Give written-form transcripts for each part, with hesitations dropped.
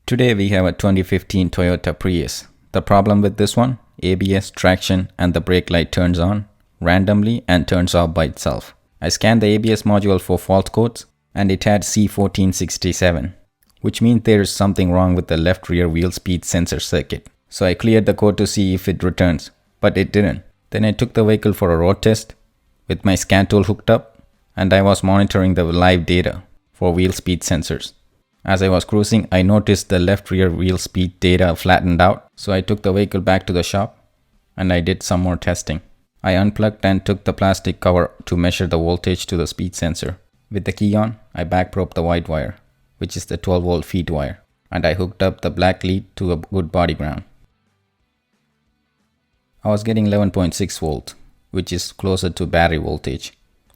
Today we have a 2015 Toyota Prius. The problem with this one, ABS, traction and the brake light turns on randomly and turns off by itself. I scanned the ABS module for fault codes and it had C1467, which means there is something wrong with the left rear wheel speed sensor circuit. So I cleared the code to see if it returns, but it didn't. Then I took the vehicle for a road test with my scan tool hooked up and I was monitoring the live data for wheel speed sensors. As I was cruising, I noticed the left rear wheel speed data flattened out, so I took the vehicle back to the shop and I did some more testing. I unplugged and took the plastic cover to measure the voltage to the speed sensor. With the key on, I backprobed the white wire, which is the 12 volt feed wire, and I hooked up the black lead to a good body ground. I was getting 11.6 volt, which is closer to battery voltage,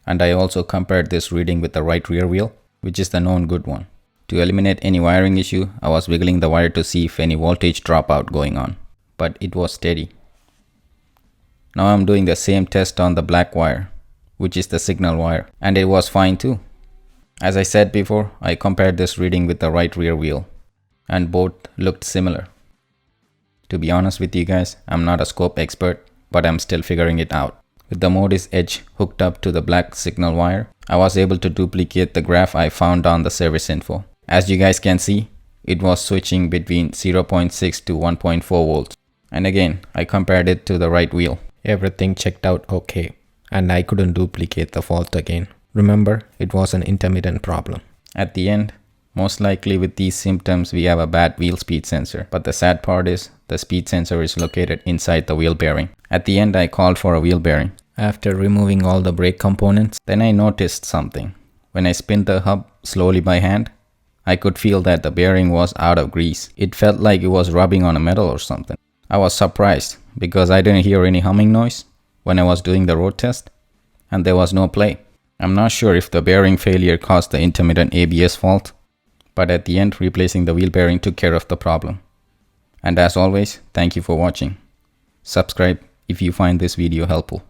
and I also compared this reading with the right rear wheel, which is the known good one. To eliminate any wiring issue, I was wiggling the wire to see if any voltage dropout going on, but it was steady. Now I'm doing the same test on the black wire, which is the signal wire, and it was fine too. As I said before, I compared this reading with the right rear wheel, and both looked similar. To be honest with you guys, I'm not a scope expert, but I'm still figuring it out. With the Modis edge hooked up to the black signal wire, I was able to duplicate the graph I found on the service info. As you guys can see, it was switching between 0.6 to 1.4 volts. And again, I compared it to the right wheel. Everything checked out okay, and I couldn't duplicate the fault again. Remember, it was an intermittent problem. At the end, most likely with these symptoms we have a bad wheel speed sensor. But the sad part is, the speed sensor is located inside the wheel bearing. At the end I called for a wheel bearing. After removing all the brake components, then I noticed something. When I spin the hub slowly by hand, I could feel that the bearing was out of grease. It felt like it was rubbing on a metal or something. I was surprised because I didn't hear any humming noise when I was doing the road test, and there was no play. I'm not sure if the bearing failure caused the intermittent ABS fault, but at the end replacing the wheel bearing took care of the problem. And as always, thank you for watching. Subscribe if you find this video helpful.